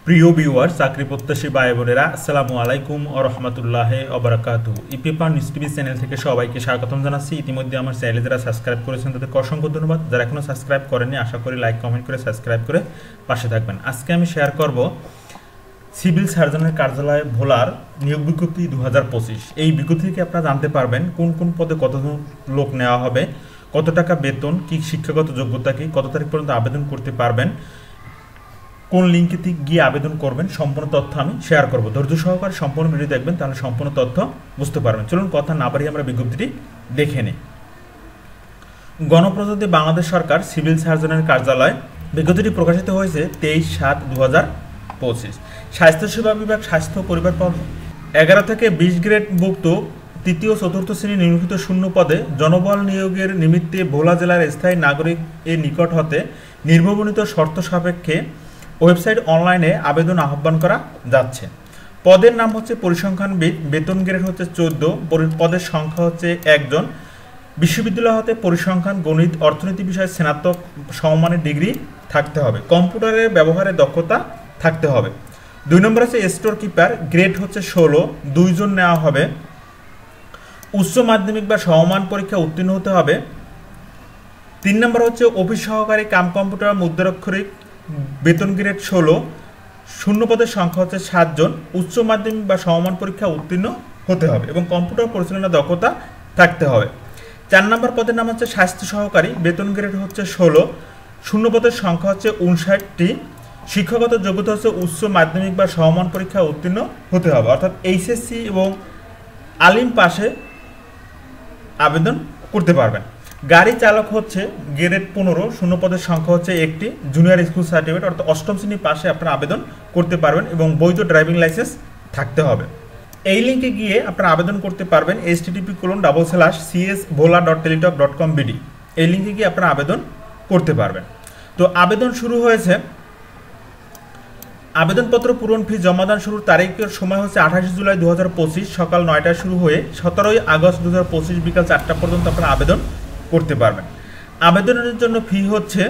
প্রিয় ভিউয়ার চাকরি প্রত্যাশী ভাই বোনেরা আসসালামু আলাইকুম ওয়া রাহমাতুল্লাহি ওয়া বারাকাতুহু। ইপিএফআর নিউজ টিভি চ্যানেল থেকে সবাইকে স্বাগতম জানাচ্ছি। ইতিমধ্যে আমার চ্যানেলে যারা সাবস্ক্রাইব করেছেন তাদেরকে অসংখ্য ধন্যবাদ। যারা এখনো সাবস্ক্রাইব করেননি আশা করি লাইক কমেন্ট করে সাবস্ক্রাইব করে পাশে থাকবেন। আজকে আমি শেয়ার করব সিভিল সার্জনের কার্যালয়ে ভোলার নিয়োগ বিজ্ঞপ্তি 2025। এই বিজ্ঞপ্তি থেকে আপনারা জানতে পারবেন কোন কোন পদে কতজন লোক নেওয়া হবে, কত টাকা বেতন, কি শিক্ষাগত যোগ্যতা, কি কত তারিখ পর্যন্ত আবেদন করতে পারবেন, কোন লিঙ্কে গিয়ে আবেদন করবেন, সম্পূর্ণ তথ্য আমি শেয়ার করব। ধৈর্য সহকারে সম্পূর্ণ ভিডিও দেখবেন, তাহলে সম্পূর্ণ তথ্য বুঝতে পারবেন। চলুন কথা না বাড়িয়ে আমরা বিজ্ঞপ্তিটি দেখে নিই। গণপ্রজাতন্ত্রী বাংলাদেশ সরকার সিভিল সার্জনের কার্যালয় বিজ্ঞপ্তিটি প্রকাশিত হয়েছে 23/7/2025। স্বাস্থ্যসেবা বিভাগ, স্বাস্থ্য পরিবার 11 থেকে 20 গ্রেডভুক্ত তৃতীয় চতুর্থ শ্রেণী নিম্নলিখিত শূন্য পদে জনবল নিয়োগের নিমিত্তে ভোলা জেলার স্থায়ী নাগরিক এর নিকট হতে নির্ভরণিত শর্ত সাপেক্ষে ওয়েবসাইট অনলাইনে আবেদন আহ্বান করা যাচ্ছে। পদের নাম হচ্ছে পরিসংখ্যানবিদ, বেতন গ্রেড হচ্ছে 14, পদের সংখ্যা হচ্ছে 1 জন। বিশ্ববিদ্যালয় হতে পরিসংখ্যান, গণিত, অর্থনীতি বিষয়ে স্নাতক সমমানের ডিগ্রি থাকতে হবে। কম্পিউটারের ব্যবহারে দক্ষতা থাকতে হবে। 2 নম্বর হচ্ছে স্টোর কিপার, গ্রেড হচ্ছে 16, 2 জন নেওয়া হবে। উচ্চ মাধ্যমিক বা সমমান পরীক্ষা উত্তীর্ণ হতে হবে। 3 নম্বর হচ্ছে অফিস সহকারী কাম কম্পিউটার মুদ্রাক্ষরিক, বেতন গ্রেড 16, শূন্য পদের সংখ্যা হচ্ছে 7 জন। উচ্চ মাধ্যমিক বা সমমান পরীক্ষা উত্তীর্ণ হতে হবে এবং কম্পিউটার পরিচালনা দক্ষতা থাকতে হবে। 4 নম্বর পদের নাম হচ্ছে স্বাস্থ্য সহকারী, বেতন গ্রেড হচ্ছে 16, শূন্য পদের সংখ্যা হচ্ছে 59টি। শিক্ষাগত যোগ্যতা হচ্ছে উচ্চ মাধ্যমিক বা সমমান পরীক্ষা উত্তীর্ণ হতে হবে, অর্থাৎ এইচএসসি এবং আলিম পাশে আবেদন করতে পারবেন। গাড়ি চালক হচ্ছে গ্রেড 15, শূন্য পদের সংখ্যা হচ্ছে 1টি। জুনিয়র স্কুল সার্টিফিকেট অর্থাৎ অষ্টম শ্রেণীর পাশে আপনারা আবেদন করতে পারবেন এবং বৈধ ড্রাইভিং লাইসেন্স থাকতে হবে। এই লিঙ্কে গিয়ে আপনারা আবেদন করতে পারবেন http://csbhola.teletalk.com/bd। এই লিঙ্কে গিয়ে আপনারা আবেদন করতে পারবেন। তো আবেদন শুরু হয়েছে, আবেদনপত্র পূরণ, ফি জমাদান শুরুর তারিখের সময় হচ্ছে 28 জুলাই 2025 সকাল 9টায় শুরু হয়ে 17 আগস্ট 2025 বিকাল 4টা পর্যন্ত আপনারা আবেদন করতে পারবেন। আবেদনের জন্য ফি হচ্ছে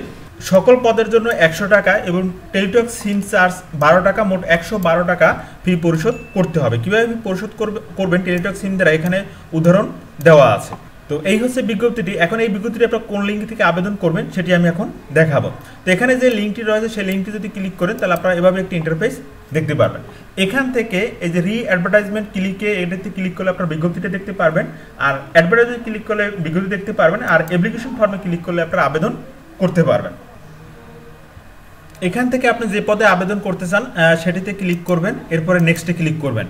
সকল পদের জন্য 100 টাকা এবং টেলিটক সিম চার্জ 12 টাকা, মোট 112 টাকা ফি পরিশোধ করতে হবে। কীভাবে ফি পরিশোধ করবেন টেলিটক সিম দ্বারা এখানে উদাহরণ দেওয়া আছে। তো এই হচ্ছে বিজ্ঞপ্তিটি। এখন এই বিজ্ঞপ্তিটি আপনারা কোন লিঙ্ক থেকে আবেদন করবেন সেটি আমি এখন দেখাবো। তো এখানে যে লিঙ্কটি রয়েছে সেই লিঙ্কটি যদি ক্লিক করেন তাহলে আপনারা এভাবে একটি ইন্টারফেস দেখতে পারবেন। এখান থেকে এই যে অ্যাডভার্টাইজমেন্ট ক্লিকে, এটাতে ক্লিক করলে আপনারা বিজ্ঞপ্তিটা দেখতে পারবেন, আর অ্যাডভার্টাইজমেন্ট ক্লিক করলে বিজ্ঞপ্তি দেখতে পারবেন, আর অ্যাপ্লিকেশন ফর্মে ক্লিক করলে আপনারা আবেদন করতে পারবেন। এখান থেকে আপনি যে পদে আবেদন করতে চান সেটিতে ক্লিক করবেন, এরপরে নেক্সটে ক্লিক করবেন।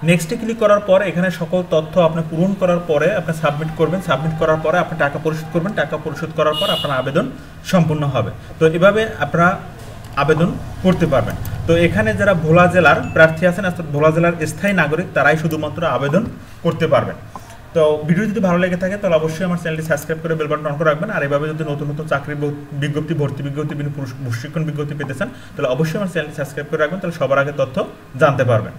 নেক্সটে ক্লিক করার পর এখানে সকল তথ্য আপনি পূরণ করার পরে আপনি সাবমিট করবেন। সাবমিট করার পরে আপনি টাকা পরিশোধ করবেন। টাকা পরিশোধ করার পর আপনার আবেদন সম্পূর্ণ হবে। তো এভাবে আপনারা আবেদন করতে পারবেন। তো এখানে যারা ভোলা জেলার প্রার্থী আছেন, ভোলা জেলার স্থায়ী নাগরিক, তারাই শুধুমাত্র আবেদন করতে পারবেন। তো ভিডিও যদি ভালো লেগে থাকে তাহলে অবশ্যই আমার চ্যানেলটি সাবস্ক্রাইব করে বেল বাটন অন করে রাখবেন। আর এভাবে যদি নতুন নতুন চাকরির বিজ্ঞপ্তি, ভর্তি বিজ্ঞপ্তি, প্রশিক্ষণ বিজ্ঞপ্তি পেতে চান তাহলে অবশ্যই আমার চ্যানেলটি সাবস্ক্রাইব করে রাখবেন, তাহলে সবার আগে তথ্য জানতে পারবেন।